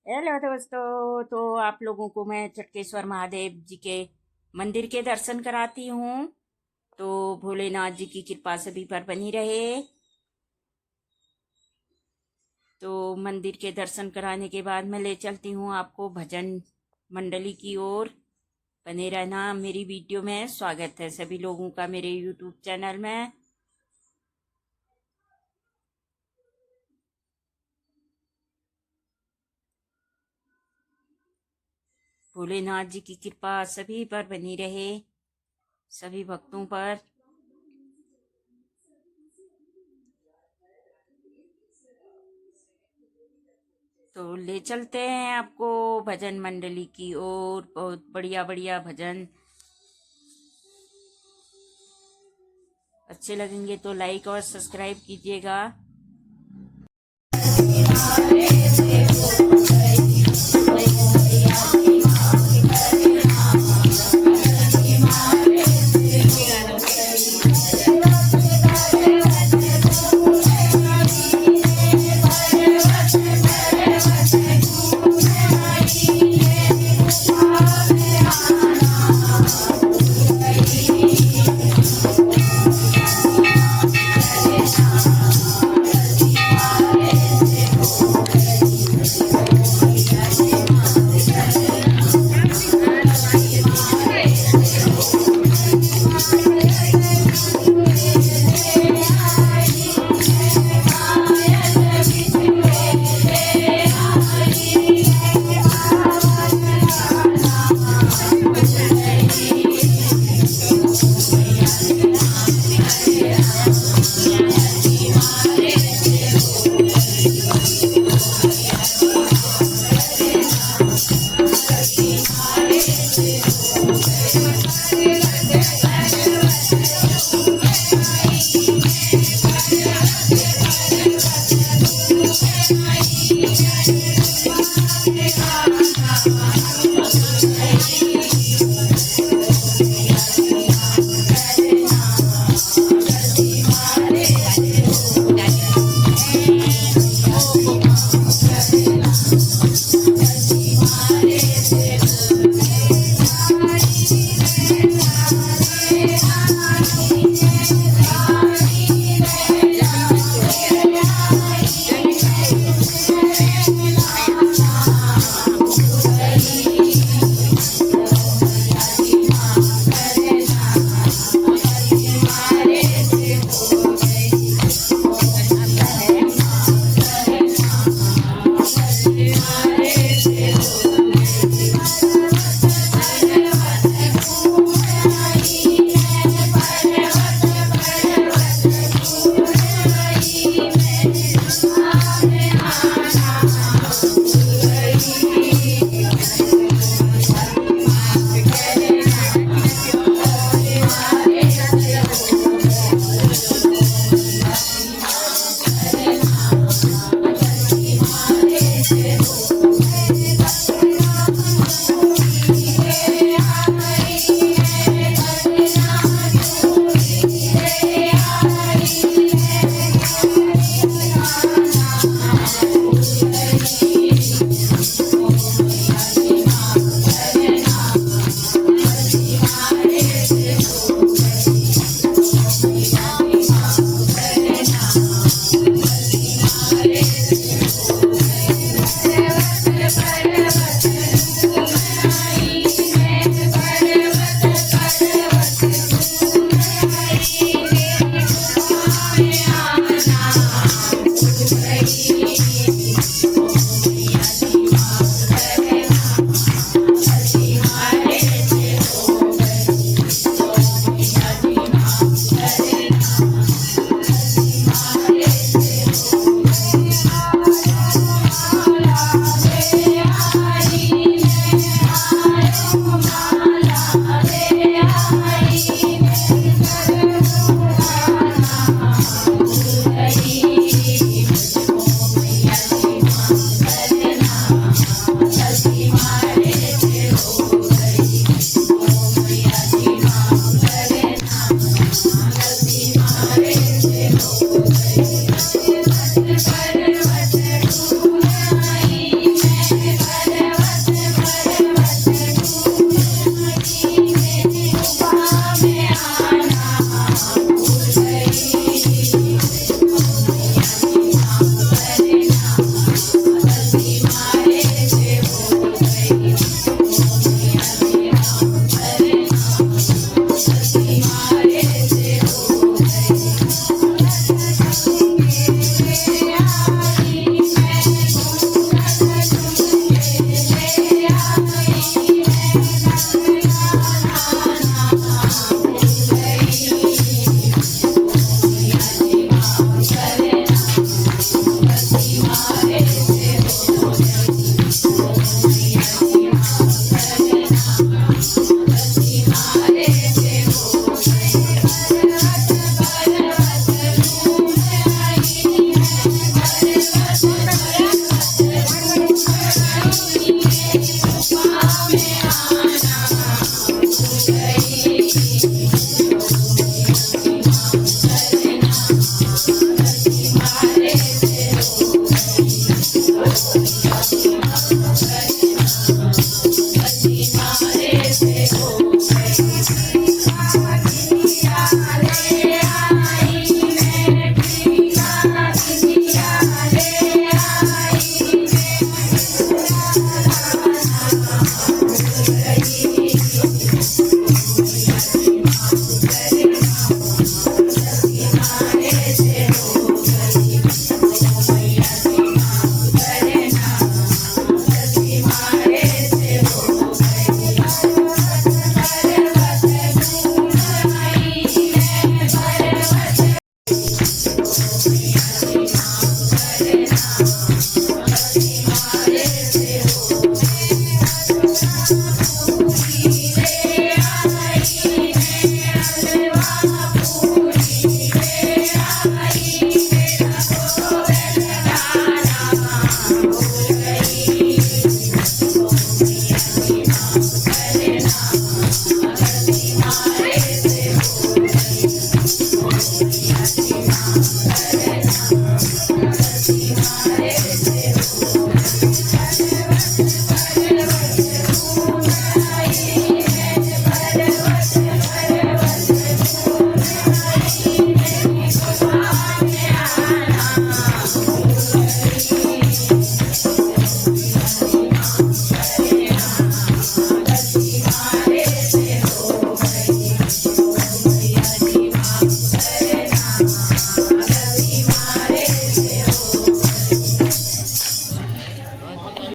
Hello दोस्तों। तो आप लोगों को मैं चटकेश्वर महादेव जी के मंदिर के दर्शन कराती हूँ। तो भोलेनाथ जी की कृपा सभी पर बनी रहे। तो मंदिर के दर्शन कराने के बाद मैं ले चलती हूँ आपको भजन मंडली की ओर। बने रहना मेरी वीडियो में। स्वागत है सभी लोगों का मेरे यूट्यूब चैनल में। भोलेनाथ जी की कृपा सभी पर बनी रहे, सभी भक्तों पर। तो ले चलते हैं आपको भजन मंडली की ओर। बहुत बढ़िया बढ़िया भजन। अच्छे लगेंगे तो लाइक और सब्सक्राइब कीजिएगा।